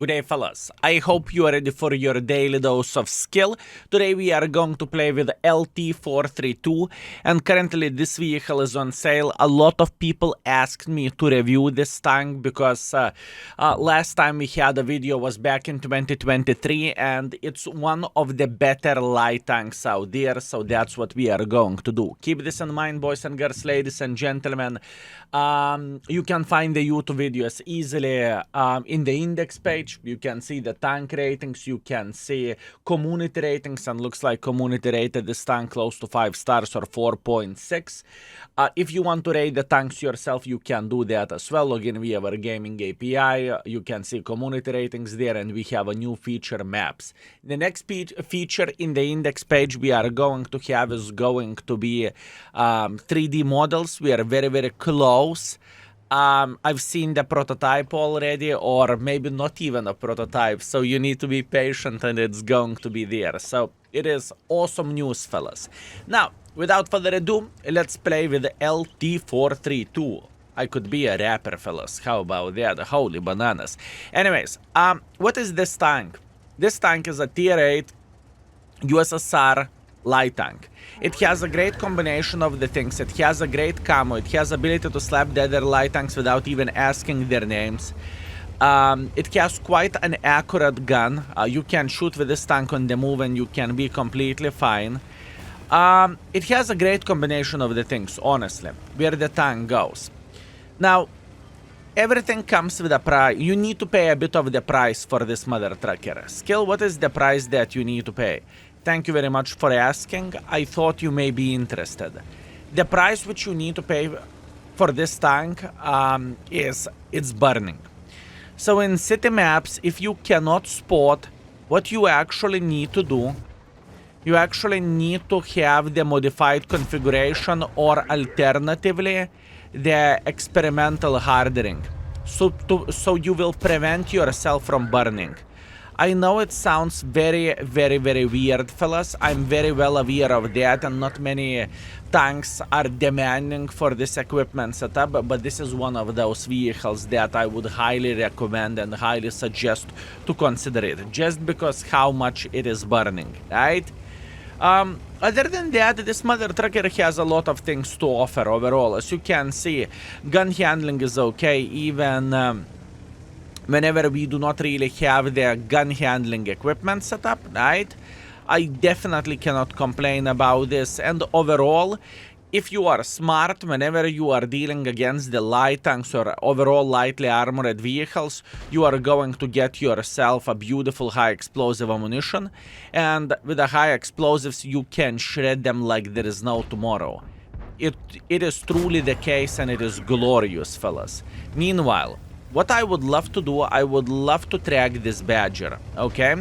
Good day, fellas. I hope you are ready for your daily dose of skill. Today we are going to play with LT-432, and currently this vehicle is on sale. A lot of people asked me to review this tank because last time we had a video was back in 2023, and it's one of the better light tanks out there, so that's what we are going to do. Keep this in mind, boys and girls, ladies and gentlemen. You can find the YouTube videos easily in the index page. You can see the tank ratings, you can see community ratings, and looks like community rated this tank close to 5 stars or 4.6. If you want to rate the tanks yourself, you can do that as well. Log in via our gaming API. You can see community ratings there, and we have a new feature, maps. The next feature in the index page we are going to have is going to be 3D models. We are very close. I've seen the prototype already, or maybe not even a prototype, so you need to be patient and it's going to be there. So it is awesome news, fellas. Now, without further ado, let's play with the LT-432. I could be a rapper, fellas. How about that? Holy bananas. Anyways, what is this tank? This tank is a tier 8 USSR light tank. It has a great combination of the things. It has a great camo. It has ability to slap the other light tanks without even asking their names. It has quite an accurate gun. You can shoot with this tank on the move and you can be completely fine. It has a great combination of the things, honestly, where the tank goes. Now, everything comes with a price. You need to pay a bit of the price for this mother trucker. Skill, what is the price that you need to pay? Thank you very much for asking. I thought you may be interested. The price which you need to pay for this tank it's burning. So in city maps, if you cannot spot, what you actually need to do, you actually need to have the modified configuration, or alternatively the experimental hardening, so you will prevent yourself from burning. I know it sounds very weird, fellas. I'm very well aware of that, and not many tanks are demanding for this equipment setup, but this is one of those vehicles that I would highly recommend and highly suggest to consider it, just because how much it is burning, right? Other than that, this mother trucker has a lot of things to offer overall. As you can see, gun handling is okay, even whenever we do not really have the gun handling equipment set up, right? I definitely cannot complain about this. And overall, if you are smart, whenever you are dealing against the light tanks or overall lightly armored vehicles, you are going to get yourself a beautiful high explosive ammunition. And with the high explosives, you can shred them like there is no tomorrow. It is truly the case, and it is glorious, fellas. Meanwhile, what I would love to do, I would love to track this badger, okay?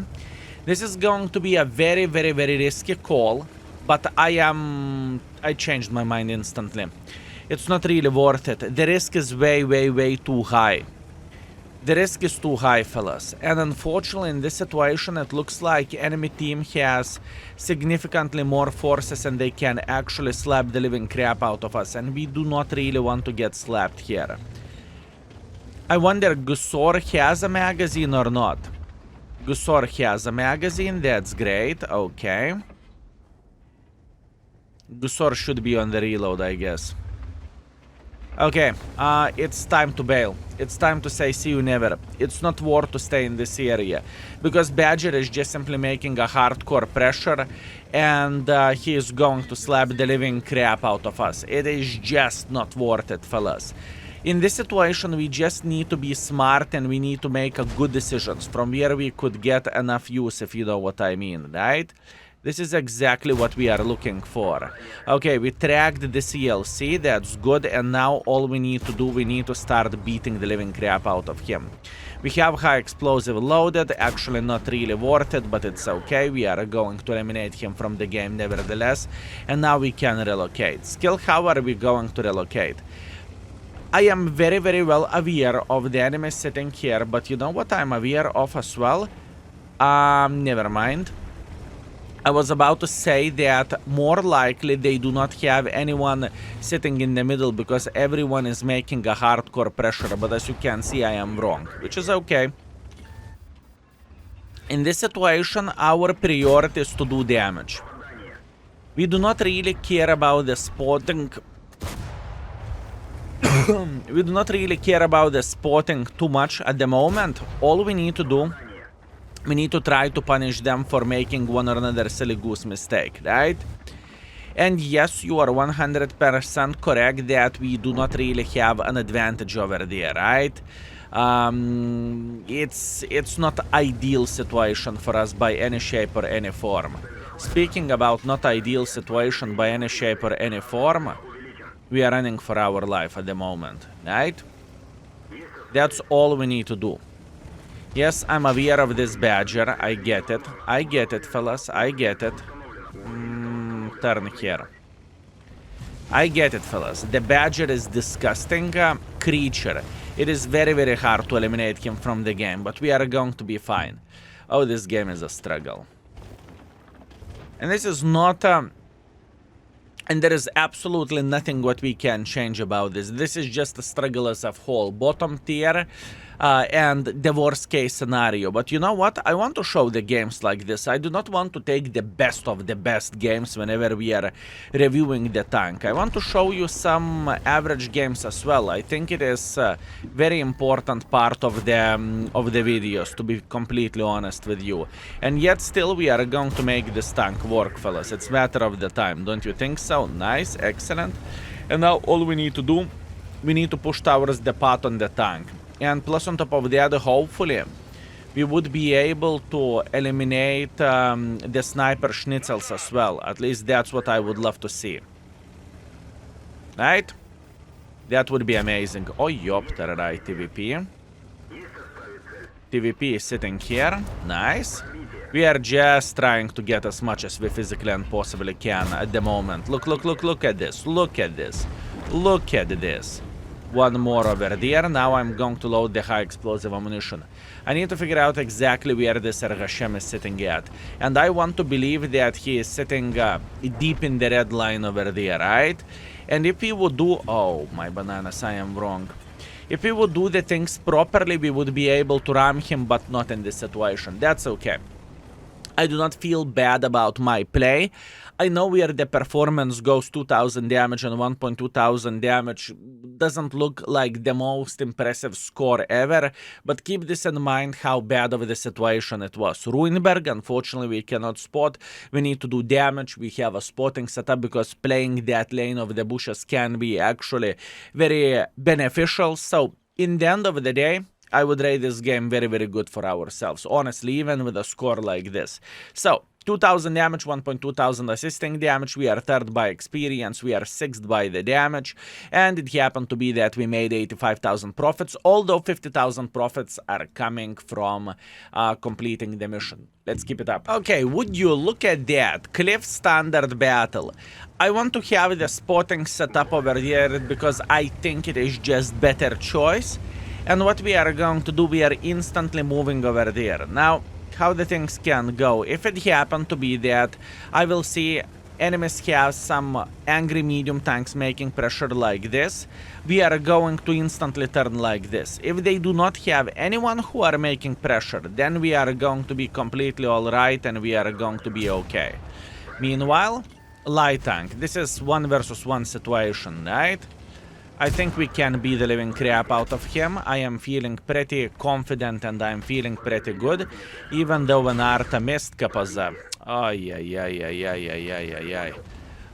This is going to be a very risky call, but I changed my mind instantly. It's not really worth it. The risk is way too high. The risk is too high, fellas. And unfortunately, in this situation, it looks like enemy team has significantly more forces and they can actually slap the living crap out of us. And we do not really want to get slapped here. I wonder, Gusor has a magazine or not? Gusor has a magazine, that's great, okay. Gusor should be on the reload, I guess. Okay, it's time to bail. It's time to say see you never. It's not worth to stay in this area, because Badger is just simply making a hardcore pressure, and he is going to slap the living crap out of us. It is just not worth it, fellas. In this situation, we just need to be smart and we need to make good decisions from where we could get enough use, if you know what I mean, right? This is exactly what we are looking for. Okay, we tracked the CLC, that's good, and now all we need to do, we need to start beating the living crap out of him. We have high explosive loaded, actually not really worth it, but it's okay. We are going to eliminate him from the game nevertheless, and now we can relocate. Skill, how are we going to relocate? I am very well aware of the enemy sitting here, but you know what I'm aware of as well? Never mind. I was about to say that more likely they do not have anyone sitting in the middle because everyone is making a hardcore pressure, but as you can see I am wrong, which is okay. In this situation, our priority is to do damage. We do not really care about the spotting. We do not really care about the spotting too much at the moment. All we need to do, we need to try to punish them for making one or another silly goose mistake, right? And yes, you are 100% correct that we do not really have an advantage over there, right? It's not ideal situation for us by any shape or any form. Speaking about not ideal situation by any shape or any form, we are running for our life at the moment, right? That's all we need to do. Yes, I'm aware of this badger. I get it. I get it, fellas. I get it. Turn here. I get it, fellas. The badger is disgusting creature. It is very, very hard to eliminate him from the game, but we are going to be fine. Oh, this game is a struggle. And this is not... and there is absolutely nothing what we can change about this. This is just a struggle as a whole. Bottom tier and the worst case scenario. But you know what? I want to show the games like this. I do not want to take the best of the best games whenever we are reviewing the tank. I want to show you some average games as well. I think it is a very important part of the videos, to be completely honest with you. And yet still we are going to make this tank work, fellas. It's a matter of the time, don't you think so? Nice, excellent. And now all we need to do, we need to push towards the path on the tank. And plus on top of that, hopefully, we would be able to eliminate the sniper schnitzels as well. At least that's what I would love to see. Right? That would be amazing. Oh, yopter, right, TVP. TVP is sitting here. Nice. We are just trying to get as much as we physically and possibly can at the moment. Look at this. Look at this. Look at this. One more over there. Now I'm going to load the high explosive ammunition. I need to figure out exactly where this Hashem is sitting at. And I want to believe that he is sitting deep in the red line over there, right? And if we would do... Oh, my bananas, I am wrong. If we would do the things properly, we would be able to ram him, but not in this situation. That's okay. I do not feel bad about my play. I know where the performance goes 2000 damage and 1.2000 damage doesn't look like the most impressive score ever, but keep this in mind how bad of the situation it was. Ruinberg, unfortunately, we cannot spot. We need to do damage. We have a spotting setup because playing that lane of the bushes can be actually very beneficial. So in the end of the day, I would rate this game very, very good for ourselves, honestly, even with a score like this. So, 2000 damage, 1.2000 assisting damage, we are third by experience, we are sixth by the damage, and it happened to be that we made 85,000 profits, although 50,000 profits are coming from completing the mission. Let's keep it up. Okay, would you look at that? Cliff Standard Battle. I want to have the spotting set up over here because I think it is just better choice. And what we are going to do, we are instantly moving over there. Now, how the things can go. If it happen to be that I will see enemies have some angry medium tanks making pressure like this, we are going to instantly turn like this. If they do not have anyone who are making pressure, then we are going to be completely alright and we are going to be okay. Meanwhile, light tank. This is 1 versus 1 situation, right? I think we can beat the living crap out of him. I am feeling pretty confident and I'm feeling pretty good. Even though an Arta missed Kapaza.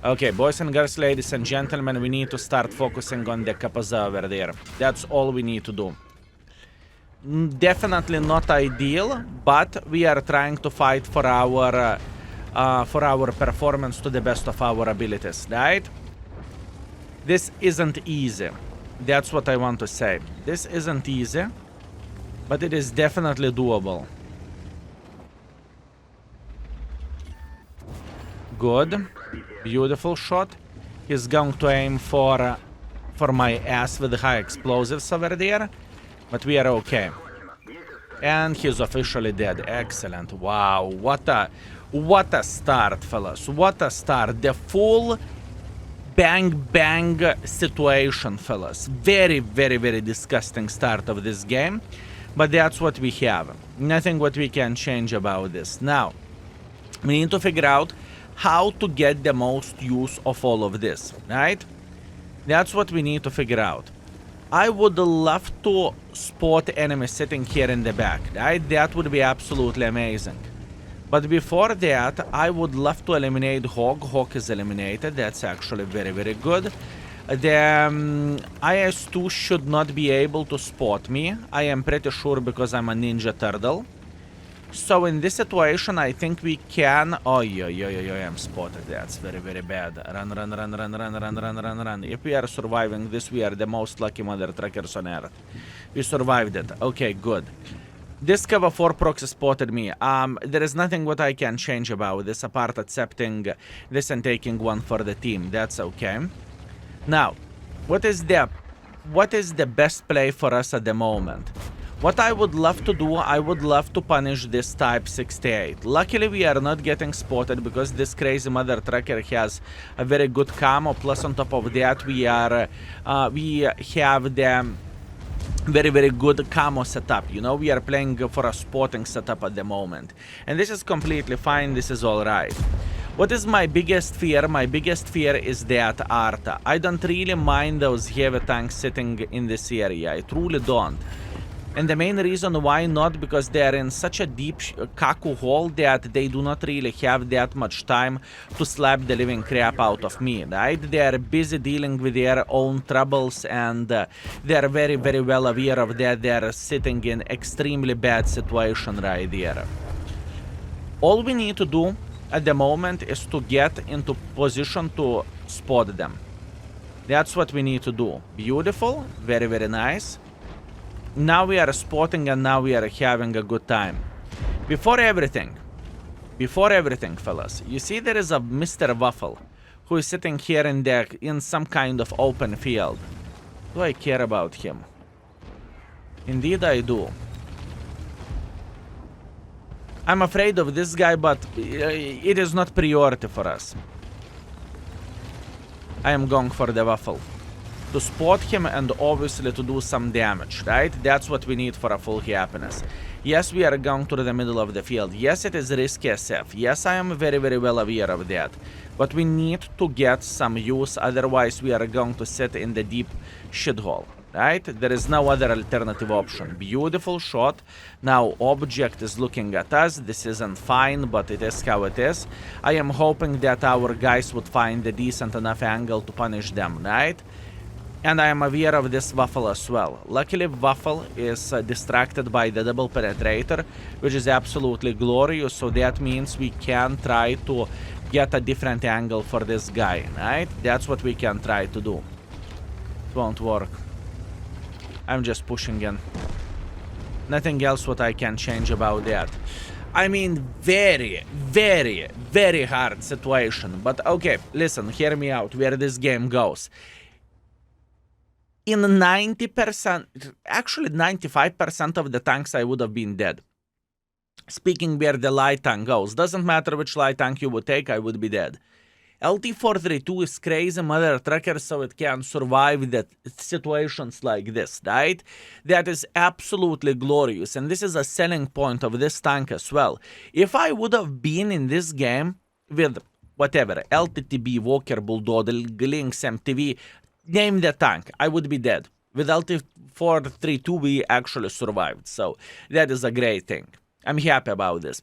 Okay, boys and girls, ladies and gentlemen, we need to start focusing on the Kapaza over there. That's all we need to do. Definitely not ideal, but we are trying to fight for our performance to the best of our abilities, right? This isn't easy. That's what I want to say. This isn't easy, but it is definitely doable. Good. Beautiful shot. He's going to aim for my ass with the high explosives over there, but we are okay. And he's officially dead. Excellent. Wow. What a start, fellas. What a start. The full bang situation, fellas. Very, very, very disgusting start of this game. But that's what we have. Nothing what we can change about this. Now, we need to figure out how to get the most use of all of this, right? That's what we need to figure out. I would love to spot enemies sitting here in the back, right? That would be absolutely amazing. But before that, I would love to eliminate Hawk. Hawk is eliminated. That's actually very, very good. The IS-2 should not be able to spot me. I am pretty sure because I'm a Ninja Turtle. So in this situation, I think we can... Oh, I'm spotted. That's very, very bad. Run. If we are surviving this, we are the most lucky mother truckers on Earth. We survived it. Okay, good. This cover 4 proxy spotted me. There is nothing what I can change about this apart accepting this and taking one for the team. That's okay. Now, what is the best play for us at the moment? What I would love to do, I would love to punish this Type 68. Luckily, we are not getting spotted because this crazy mother trucker has a very good camo. Plus, on top of that, we have the very, very good camo setup. You know, we are playing for a spotting setup at the moment. And this is completely fine. This is all right. What is my biggest fear? My biggest fear is that Arta. I don't really mind those heavy tanks sitting in this area. I truly don't. And the main reason why not, because they are in such a deep kaku hole that they do not really have that much time to slap the living crap out of me, right? They are busy dealing with their own troubles and they are very, very well aware of that. They are sitting in extremely bad situation right there. All we need to do at the moment is to get into position to spot them. That's what we need to do. Beautiful. Very, very nice. Now we are spotting and now we are having a good time. Before everything, fellas, you see there is a Mr. Waffle who is sitting here in some kind of open field. Do I care about him? Indeed I do. I'm afraid of this guy, but it is not priority for us. I am going for the Waffle. To spot him and obviously to do some damage, right? That's what we need for a full happiness. Yes, we are going to the middle of the field. Yes, it is risky SF. Yes, I am very, very well aware of that. But we need to get some use, otherwise we are going to sit in the deep shithole, right? There is no other alternative option. Beautiful shot. Now, object is looking at us. This isn't fine, but it is how it is. I am hoping that our guys would find a decent enough angle to punish them, right? And I am aware of this Waffle as well. Luckily, Waffle is distracted by the double penetrator, which is absolutely glorious. So that means we can try to get a different angle for this guy, right? That's what we can try to do. It won't work. I'm just pushing in. Nothing else what I can change about that. I mean, very, very, very hard situation. But okay, listen, hear me out where this game goes. In 90%, actually 95% of the tanks I would have been dead. Speaking where the light tank goes, doesn't matter which light tank you would take, I would be dead. LT-432 is crazy mother trucker, so it can survive the situations like this, right? That is absolutely glorious, and this is a selling point of this tank as well. If I would have been in this game with whatever, LTTB, Walker, Bulldog, Lynx, MTV, name the tank, I would be dead. With LT-432, we actually survived, so that is a great thing. I'm happy about this.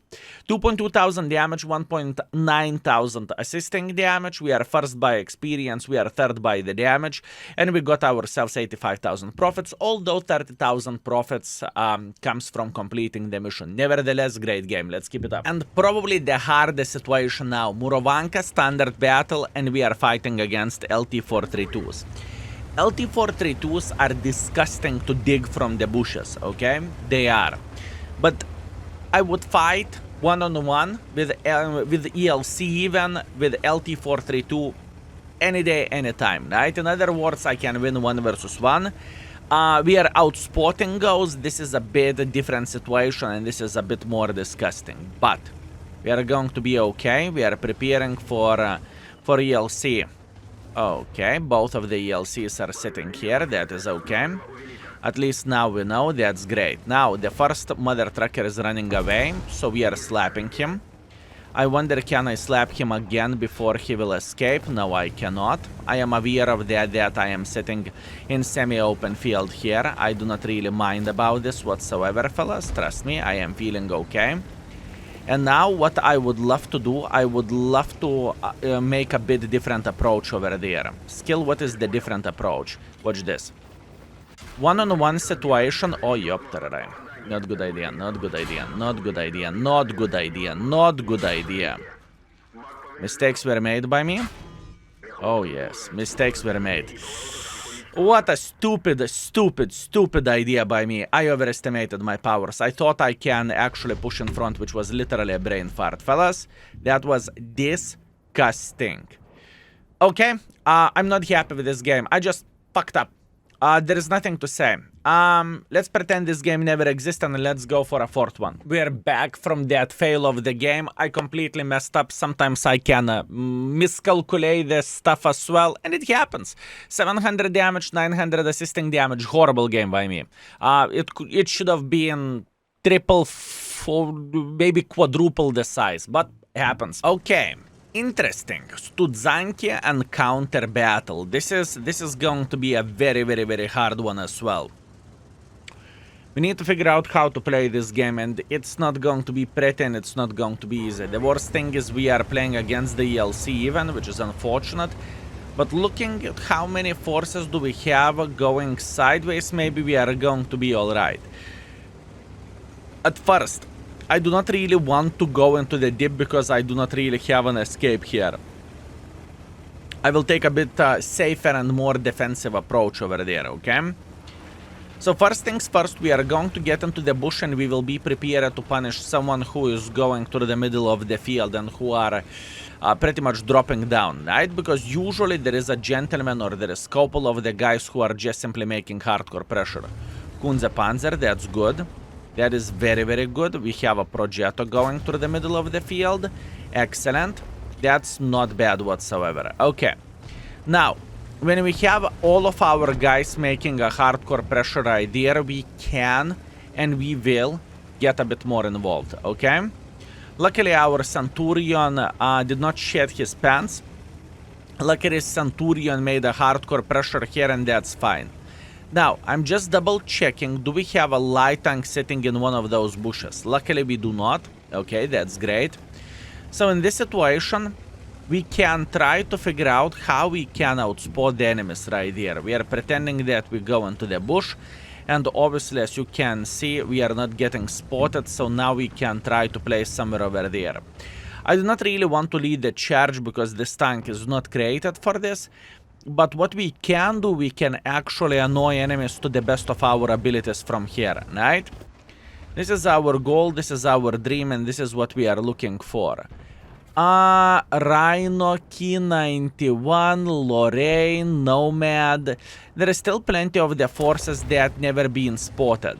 2.2 thousand damage, 1.9 thousand assisting damage. We are first by experience, we are third by the damage, and we got ourselves 85,000 profits, although 30,000 profits comes from completing the mission. Nevertheless, great game, let's keep it up. And probably the hardest situation now, Murovanka, standard battle, and we are fighting against LT-432s. LT-432s are disgusting to dig from the bushes, okay? They are. But I would fight one-on-one with ELC, even with LT-432 any day, anytime, right? In other words, I can win 1 versus 1. We are outspotting goes. This is a bit different situation, and this is a bit more disgusting. But we are going to be okay. We are preparing for ELC. Okay, both of the ELCs are sitting here. That is okay. At least now we know, that's great. Now, the first mother trucker is running away, so we are slapping him. I wonder, can I slap him again before he will escape? No, I cannot. I am aware of that I am sitting in semi-open field here. I do not really mind about this whatsoever, fellas. Trust me, I am feeling okay. And now, what I would love to do, I would love to make a bit different approach over there. Skill, what is the different approach? Watch this. One-on-one situation. Oh, yup, tararai. Not good idea, not good idea, not good idea, not good idea, not good idea. Mistakes were made by me? Oh, yes, mistakes were made. What a stupid, stupid, stupid idea by me. I overestimated my powers. I thought I can actually push in front, which was literally a brain fart. Fellas, that was disgusting. Okay, I'm not happy with this game. I just fucked up. There is nothing to say. Let's pretend this game never existed and let's go for a fourth one. We're back from that fail of the game. I completely messed up. Sometimes I can miscalculate this stuff as well, and it happens. 700 damage, 900 assisting damage. Horrible game by me. It should have been triple, maybe quadruple the size, but it happens. Okay. Interesting. Studzianki and counter battle. This is going to be a very, very, very hard one as well. We need to figure out how to play this game, and it's not going to be pretty and it's not going to be easy. The worst thing is we are playing against the ELC even, which is unfortunate. But looking at how many forces do we have going sideways, maybe we are going to be alright. At first, I do not really want to go into the deep because I do not really have an escape here. I will take a bit safer and more defensive approach over there, okay? So first things first, we are going to get into the bush and we will be prepared to punish someone who is going to the middle of the field and who are pretty much dropping down, right? Because usually there is a gentleman or there is a couple of the guys who are just simply making hardcore pressure. Kunze Panzer, that's good. That is very, very good. We have a Progetto going through the middle of the field. Excellent. That's not bad whatsoever. Okay. Now, when we have all of our guys making a hardcore pressure right there, we can and we will get a bit more involved, okay? Luckily, our Centurion did not shed his pants. Luckily, Centurion made a hardcore pressure here and that's fine. Now, I'm just double checking, do we have a light tank sitting in one of those bushes? Luckily we do not. Okay, that's great. So in this situation, we can try to figure out how we can outspot the enemies right here. We are pretending that we go into the bush, and obviously as you can see, we are not getting spotted, so now we can try to place somewhere over there. I do not really want to lead the charge because this tank is not created for this. But what we can do, we can actually annoy enemies to the best of our abilities from here, right? This is our goal, this is our dream, and this is what we are looking for. Rhino, Key-91, Lorraine, Nomad. There is still plenty of the forces that never been spotted.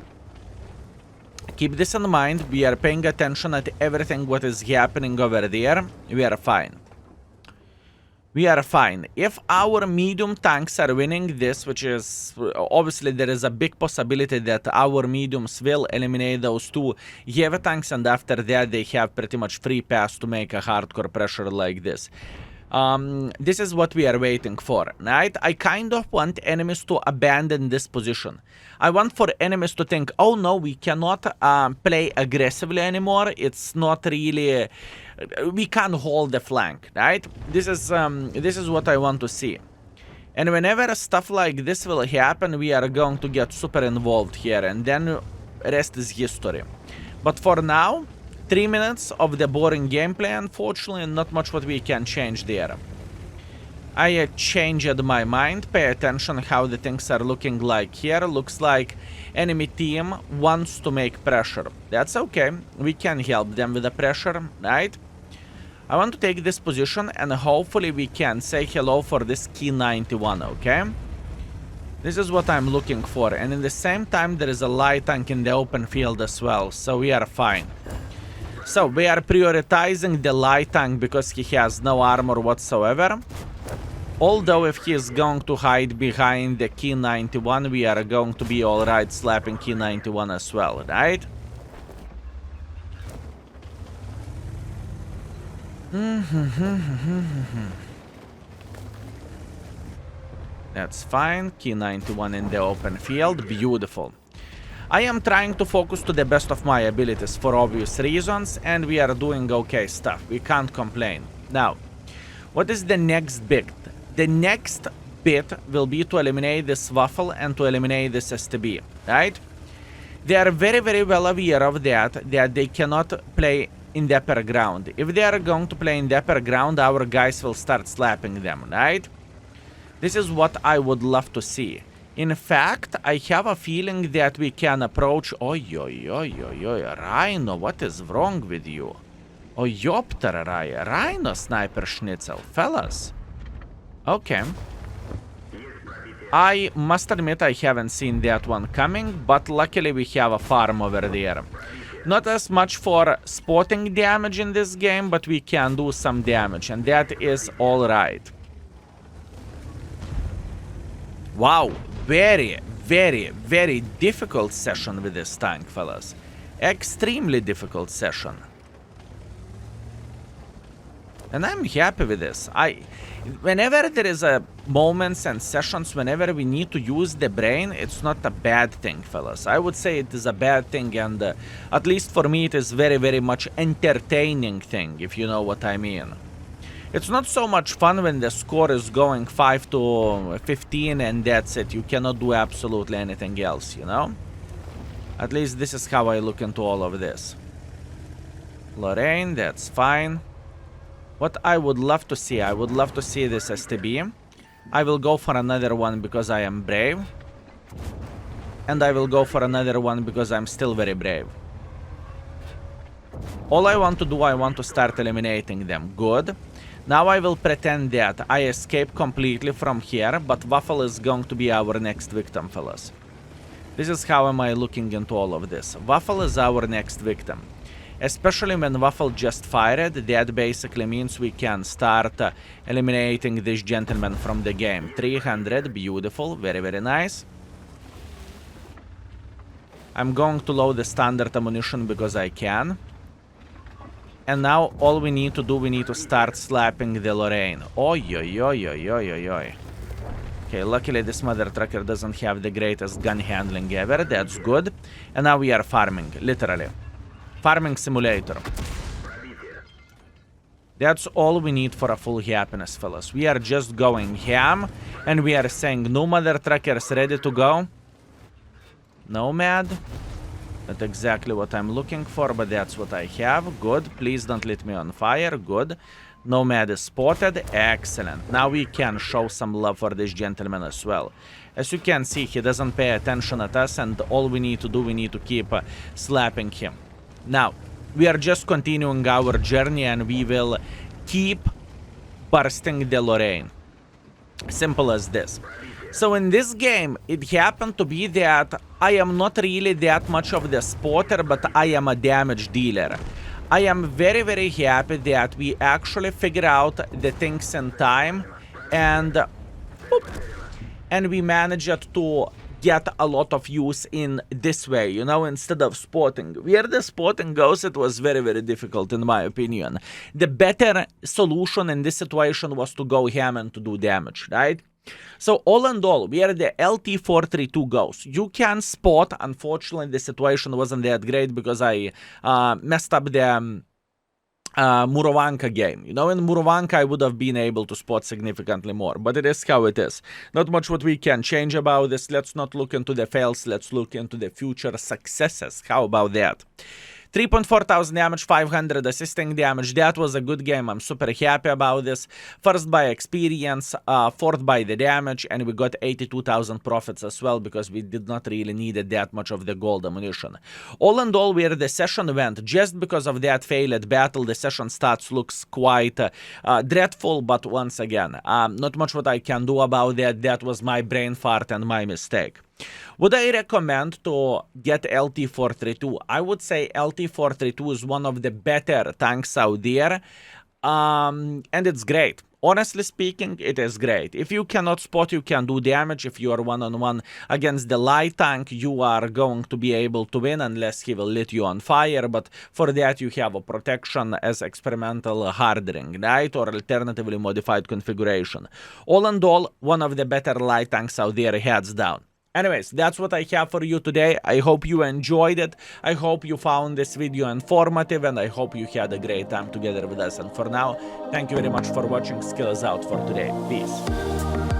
Keep this in mind, we are paying attention at everything what is happening over there. We are fine. We are fine. If our medium tanks are winning this, which is obviously there is a big possibility that our mediums will eliminate those two heavy tanks, and after that they have pretty much free pass to make a hardcore pressure like this. This is what we are waiting for, right? I kind of want enemies to abandon this position. I want for enemies to think, oh no, we cannot play aggressively anymore. It's not really... we can't hold the flank, right? This is what I want to see. And whenever stuff like this will happen, we are going to get super involved here, and then rest is history. But for now, 3 minutes of the boring gameplay, unfortunately, not much what we can change there. I changed my mind. Pay attention how the things are looking like here. Looks like enemy team wants to make pressure. That's okay. We can help them with the pressure, right? I want to take this position and hopefully we can say hello for this Key-91, okay? This is what I'm looking for. And in the same time, there is a light tank in the open field as well, so we are fine. So we are prioritizing the light tank because he has no armor whatsoever. Although if he is going to hide behind the key 91, we are going to be alright slapping key 91 as well, right? That's fine. Key 91 in the open field. Beautiful. I am trying to focus to the best of my abilities for obvious reasons, and we are doing okay stuff. We can't complain. Now, what is the next bit? The next bit will be to eliminate this waffle and to eliminate this STB, right? They are very, very well aware of that they cannot play in the upper ground. If they are going to play in the upper ground, our guys will start slapping them, right? This is what I would love to see. In fact, I have a feeling that we can approach... Oi, Rhino, what is wrong with you? Oyopter, Rhino Sniper Schnitzel, fellas. Okay. I must admit I haven't seen that one coming, but luckily we have a farm over there. Not as much for spotting damage in this game, but we can do some damage, and that is alright. Wow, very, very, very difficult session with this tank, fellas. Extremely difficult session. And I'm happy with this. Whenever there is moments and sessions, whenever we need to use the brain, it's not a bad thing, fellas. I would say it is a bad thing, and at least for me, it is very, very much entertaining thing, if you know what I mean. It's not so much fun when the score is going 5 to 15 and that's it. You cannot do absolutely anything else, you know? At least this is how I look into all of this. Lorraine, that's fine. What I would love to see, I would love to see this STB. I will go for another one because I am brave. And I will go for another one because I'm still very brave. All I want to do, I want to start eliminating them. Good. Now I will pretend that I escape completely from here, but Waffle is going to be our next victim, fellas. This is how am I looking into all of this. Waffle is our next victim. Especially when Waffle just fired, that basically means we can start eliminating this gentleman from the game. 300, beautiful, very, very nice. I'm going to load the standard ammunition because I can. And now all we need to do, we need to start slapping the Lorraine. Oi. Okay, luckily this mother trucker doesn't have the greatest gun handling ever. That's good. And now we are farming, literally. Farming simulator. That's all we need for a full happiness, fellas. We are just going ham, and we are saying no mother truckers ready to go. Nomad. Not exactly what I'm looking for, but that's what I have. Good. Please don't let me on fire. Good. Nomad is spotted. Excellent. Now we can show some love for this gentleman as well. As you can see, he doesn't pay attention at us, and all we need to do, we need to keep slapping him. Now, we are just continuing our journey, and we will keep bursting the Lorraine. Simple as this. So in this game, it happened to be that I am not really that much of the spotter, but I am a damage dealer. I am very, very happy that we actually figure out the things in time, and we managed to get a lot of use in this way, you know, instead of spotting. Where the spotting goes, it was very, very difficult in my opinion. The better solution in this situation was to go ham and to do damage, right? So all in all, where the LT-432 goes, you can spot. Unfortunately, the situation wasn't that great because I messed up the Murovanka game. You know, in Murovanka I would have been able to spot significantly more, but it is how it is. Not much what we can change about this. Let's not look into the fails, let's look into the future successes. How about that? 3.4 thousand damage, 500 assisting damage. That was a good game. I'm super happy about this. First by experience, fourth by the damage, and we got 82,000 profits as well because we did not really need that much of the gold ammunition. All in all, where the session went, just because of that failed battle, the session stats looks quite dreadful, but once again, not much what I can do about that. That was my brain fart and my mistake. Would I recommend to get LT-432? I would say LT-432 is one of the better tanks out there. And it's great. Honestly speaking, it is great. If you cannot spot, you can do damage. If you are one-on-one against the light tank, you are going to be able to win unless he will lit you on fire. But for that, you have a protection as experimental hardening, right? Or alternatively modified configuration. All in all, one of the better light tanks out there, hands down. Anyways, that's what I have for you today. I hope you enjoyed it. I hope you found this video informative, and I hope you had a great time together with us. And for now, thank you very much for watching. Skill is out for today. Peace.